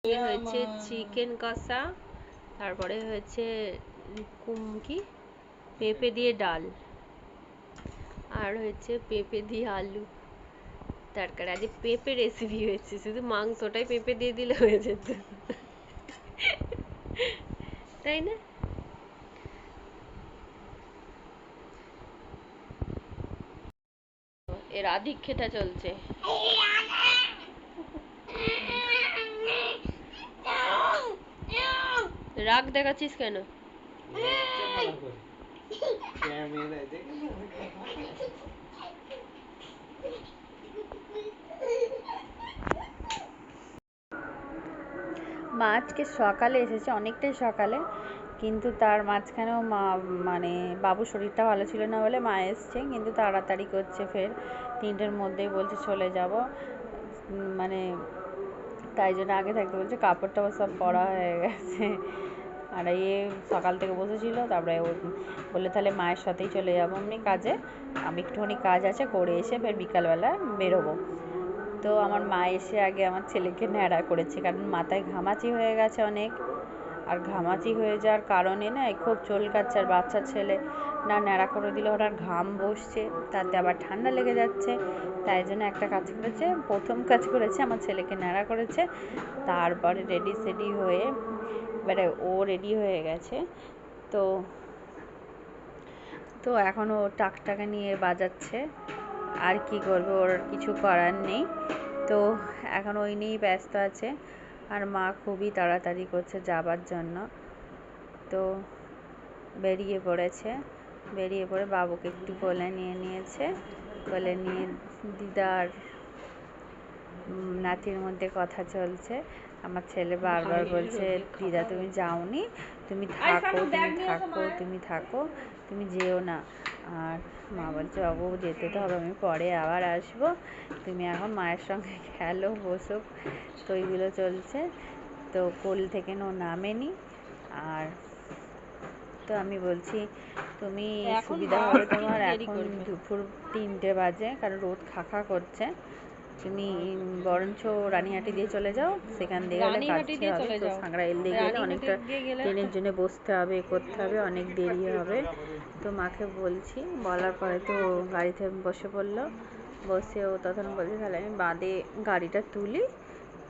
হয়েছে চিকেন কষা, তারপরে হয়েছে কি পেঁপে দিয়ে ডাল, আর হয়েছে পেঁপে দিয়ে আলু তরকারি। আজ পেঁপে রেসিপি হয়েছে, শুধু মাংসটাই পেঁপে দিয়ে দিলে হয়ে যেত, তাই না? এর আধিক্যটা চলছে। রাগ দেখাচ্ছিস কেন? মা আজকে সকালে এসেছে, অনেকটাই সকালে, কিন্তু তার মাঝখানেও মা মানে বাবুর শরীরটা ভালো ছিল না বলে মা এসছে, কিন্তু তাড়াতাড়ি করছে, ফের 3টের মধ্যেই বলছে চলে যাব, মানে তাই জন্য আগে থাকতে বলছে। কাপড় টাপড় সব পরা হয়ে গেছে, আর সকাল থেকে বসেছিল। তারপরে ও বললে তাহলে মায়ের সাথেই চলে যাবো এমনি কাজে, আমি একটুখানি কাজ আছে করে এসে ফের বিকালবেলা বেরোবো। তো আমার মা এসে আগে আমার ছেলেকে ন্যাড়া করেছে, কারণ মাথায় ঘামাচি হয়ে গেছে অনেক, আর ঘামাচি হয়ে যাওয়ার কারণে না খুব চুলকাচ্ছে, আর বাচ্চা ছেলে না ন্যাড়া করে দিলে ওনার ঘাম বসছে, তাতে আবার ঠান্ডা লেগে যাচ্ছে। তাই জন্য একটা কাজ করেছে, প্রথম কাজ করেছে আমার ছেলেকে ন্যাড়া করেছে, তারপরে রেডি সেডি হয়ে এবারে ও রেডি হয়ে গেছে। তো তো এখন ও টাকটাকে নিয়ে বাজাচ্ছে, আর কি করবে, ওর কিছু করার নেই। তো এখন ওই নিয়েই ব্যস্ত আছে, আর মা খুবই তাড়াতাড়ি করছে যাবার জন্য। তো বেরিয়ে পড়েছে, বেরিয়ে পড়ে বাবুকে একটু কোলে নিয়ে নিয়েছে, কোলে নিয়ে দিদার নাতির মধ্যে কথা চলছে। আমার ছেলে বারবার বলছে দিদা তুমি যাওনি, তুমি থাকো, তুমি থাকো, তুমি থাকো, তুমি যেও না। আর মা বলছে বাবু যেতে তো হবে, আমি পরে আবার আসবো, তুমি এখন মায়ের সঙ্গে খেলো, বসো। তো এইগুলো চলছে। তো কোল থেকে ও নামেনি। আর তো আমি বলছি তুমি সুবিধা হবে তোমার, এখন দুপুর 3টে বাজে, কারণ রোদ খাখা করছে, তুমি বরঞ্চ রানীহাটি দিয়ে চলে যাও, সেখান দিয়ে গেলে কাছে হবে। তো সাঁকরাইল দিয়ে গেলে অনেকটা ট্রেনের জন্য বসতে হবে, করতে হবে, অনেক দেরি হবে। তো মাকে বলছি, বলার পরে তো গাড়িতে বসে পড়লো, বসে ও তখন বলছে তাহলে আমি বাদে গাড়িটা তুলি,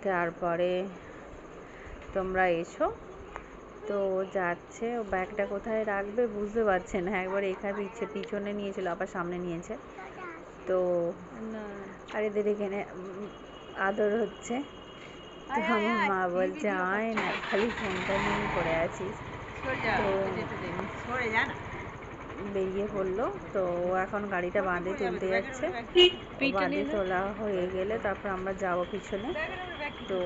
তারপরে তোমরা এসো। তো যাচ্ছে, ও ব্যাগটা কোথায় রাখবে বুঝতে পারছে না, একবার এখানে পিছনে নিয়েছিল, আবার সামনে নিয়েছে। তো আর এদের এখানে আদর হচ্ছে। তো আমার মা বলছে আয় না, খালি ফোনটা নিয়ে পড়ে আছিস। তো বেরিয়ে পড়লো। তো এখন গাড়িটা বাঁধে তুলতে যাচ্ছে, বাঁধে তোলা হয়ে গেলে তারপর আমরা যাবো পিছনে। তো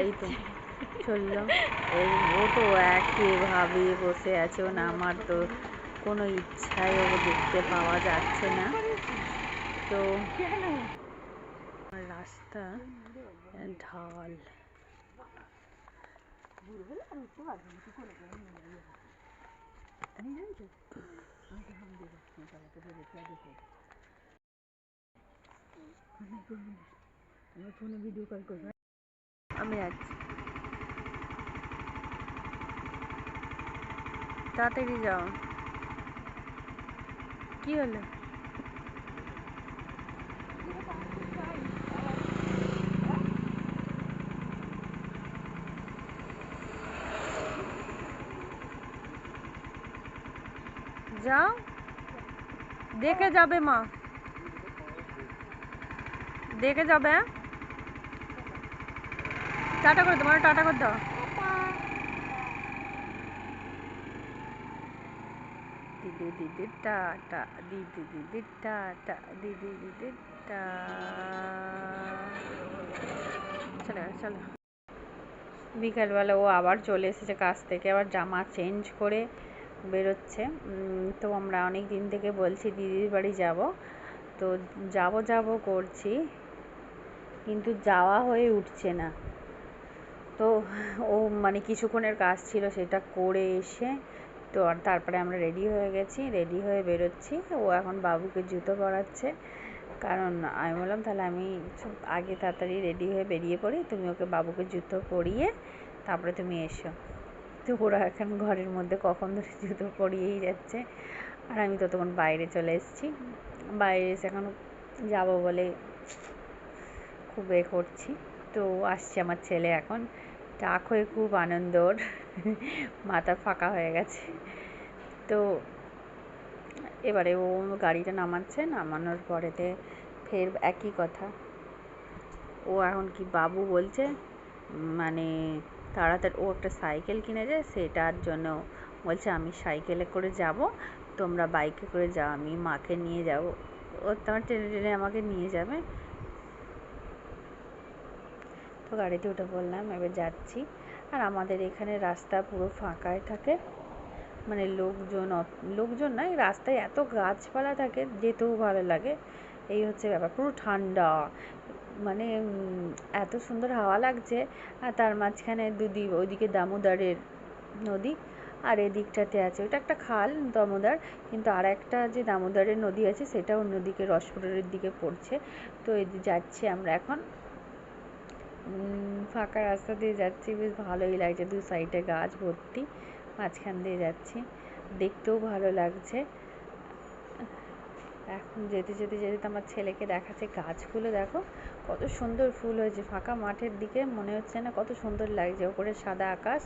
এই তো চললো। ও তো একইভাবে বসে আছে, ও না, আমার তো কোনো ইচ্ছাই ও দেখতে পাওয়া যাচ্ছে না। তো রাস্তা ঢাল, আমি যাচ্ছি, তাড়াতাড়ি যাও। কি হলো? যাও, দেখে যাবে মা, দেখে যাবে। টাটা করে দাও, টাটা করে দাও। দিদি দিদি টাটা, দিদি দিদি টাটা, দিদি দিদি টা, চলে চলো। বিকালবেলা ও আবার চলে এসেছে কাজ থেকে, আবার জামা চেঞ্জ করে বেরোচ্ছে। তো আমরা অনেক দিন থেকে বলছি দিদির বাড়ি যাব, তো যাব যাব করছি, কিন্তু যাওয়া হয়ে উঠছে না। তো ও মানে কিছুক্ষণের কাজ ছিল, সেটা করে এসে তো আর তারপরে আমরা রেডি হয়ে গেছি, রেডি হয়ে বেরোচ্ছি। ও এখন বাবুকে জুতো পরাচ্ছে, কারণ আমি বললাম তাহলে আমি আগে তাড়াতাড়ি রেডি হয়ে বেরিয়ে পড়ি, তুমি ওকে বাবুকে জুতো পরিয়ে তারপরে তুমি এসো। তো ওরা এখন ঘরের মধ্যে কখন ধরে জুতো পরিয়েই যাচ্ছে, আর আমি ততক্ষণ বাইরে চলে এসেছি। বাইরে এসে এখন যাবো বলে খুব করছি। তো আসছে আমার ছেলে এখন, টাক হয়ে খুব আনন্দ, ওর মাথা ফাঁকা হয়ে গেছে। তো এবারে ও গাড়িটা নামাচ্ছে, নামানোর পরেতে ফের একই কথা, ও এখন কি বাবু বলছে, মানে তাড়াতাড়ি ও একটা সাইকেল কিনেছে, সেটার জন্য বলছে আমি সাইকেলে করে যাব, তোমরা বাইকে করে যাও, আমি মাকে নিয়ে যাব। ও তোমার টেনে টেনে আমাকে নিয়ে যাবে। তো গাড়িতে উঠে বললাম এবার যাচ্ছি। আর আমাদের এখানে রাস্তা পুরো ফাঁকাই থাকে, মানে লোকজন নয়, রাস্তায় এত গাছপালা থাকে, যেতেও ভালো লাগে। এই হচ্ছে ব্যাপার, পুরো ঠান্ডা, মানে এত সুন্দর হাওয়া লাগছে। আর তার মাঝখানে ওইদিকে দামোদরের নদী, আর এদিকটাতে আছে ওইটা একটা খাল দামোদর, কিন্তু আর একটা যে দামোদরের নদী আছে সেটা অন্যদিকে রসপুরের দিকে পড়ছে। তো যাচ্ছি আমরা এখন, ফাঁকা রাস্তা দিয়ে যাচ্ছি, বেশ ভালোই লাগছে, দু সাইডে গাছ ভর্তি, মাঝখান দিয়ে যাচ্ছি, দেখতেও ভালো লাগছে। এখন যেতে যেতে যেতে আমার ছেলেকে দেখাচ্ছে গাছগুলো দেখো কত সুন্দর ফুল হয়েছে, ফাঁকা মাঠের দিকে মনে হচ্ছে না কত সুন্দর লাগছে, ওপরে সাদা আকাশ,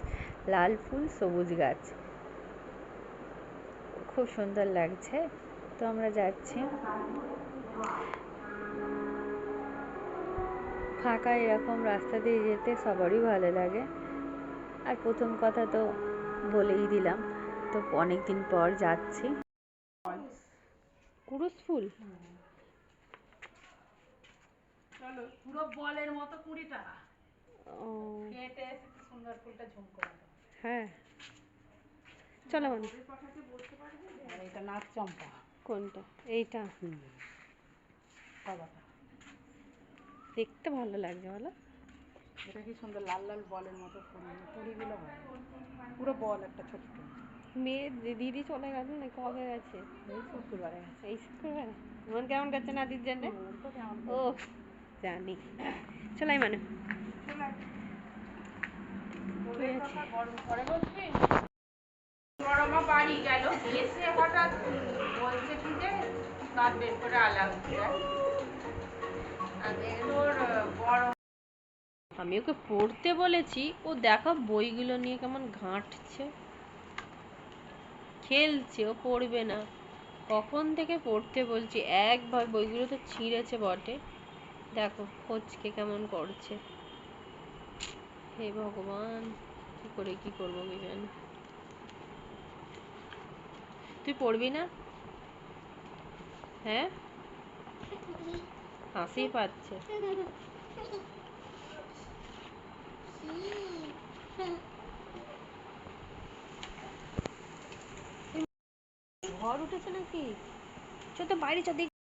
লাল ফুল, সবুজ গাছ, খুব সুন্দর লাগছে। তো আমরা যাচ্ছি, ফাঁকা এরকম রাস্তা দিয়ে যেতে সবারই ভালো লাগে। আর প্রথম কথা তো বলেই দিলাম, তো অনেক দিন পর যাচ্ছি। কুরুশ ফুল পুরো বলের মতো 20 টাকা। ও কেটে সুন্দর ফুলটা ঝুমকো। হ্যাঁ চলো মানে এটা নাক চম্পা। কোনটা? এইটা? সাদাটা দেখতে ভালো লাগছে বলো। এটা কি সুন্দর লাল লাল বলের মতো ফুল, কুড়িগুলো হয় পুরো বল একটা ছোট্ট। মেয়ে দিদি চলে গেল না, কবে গেছে? এই শুক্রবারে গেছে। এই শুক্রবারে? মন কেমন গেছে নাদির জন্য? ও জানি, চলাই মানে বড়মা বাড়ি গেল, এসে হঠাৎ বলছে কি যে কাজ বের করে আলাম, আমি ওকে পড়তে বলেছি, ও দেখো বইগুলো নিয়ে কেমন ঘাঁটছে, খেলছে, ও পড়বে না। কখন থেকে পড়তে বলছি, একবার বইগুলো তো ছিঁড়েছে বটে, দেখো কোচকে কেমন করছে। হে ভগবান, কি করে কি করবো কি জানি। তুই পড়বি না? হ্যাঁ, হাসি পাচ্ছে। ঝড় উঠেছে নাকি? চল তো বাইরে, চল।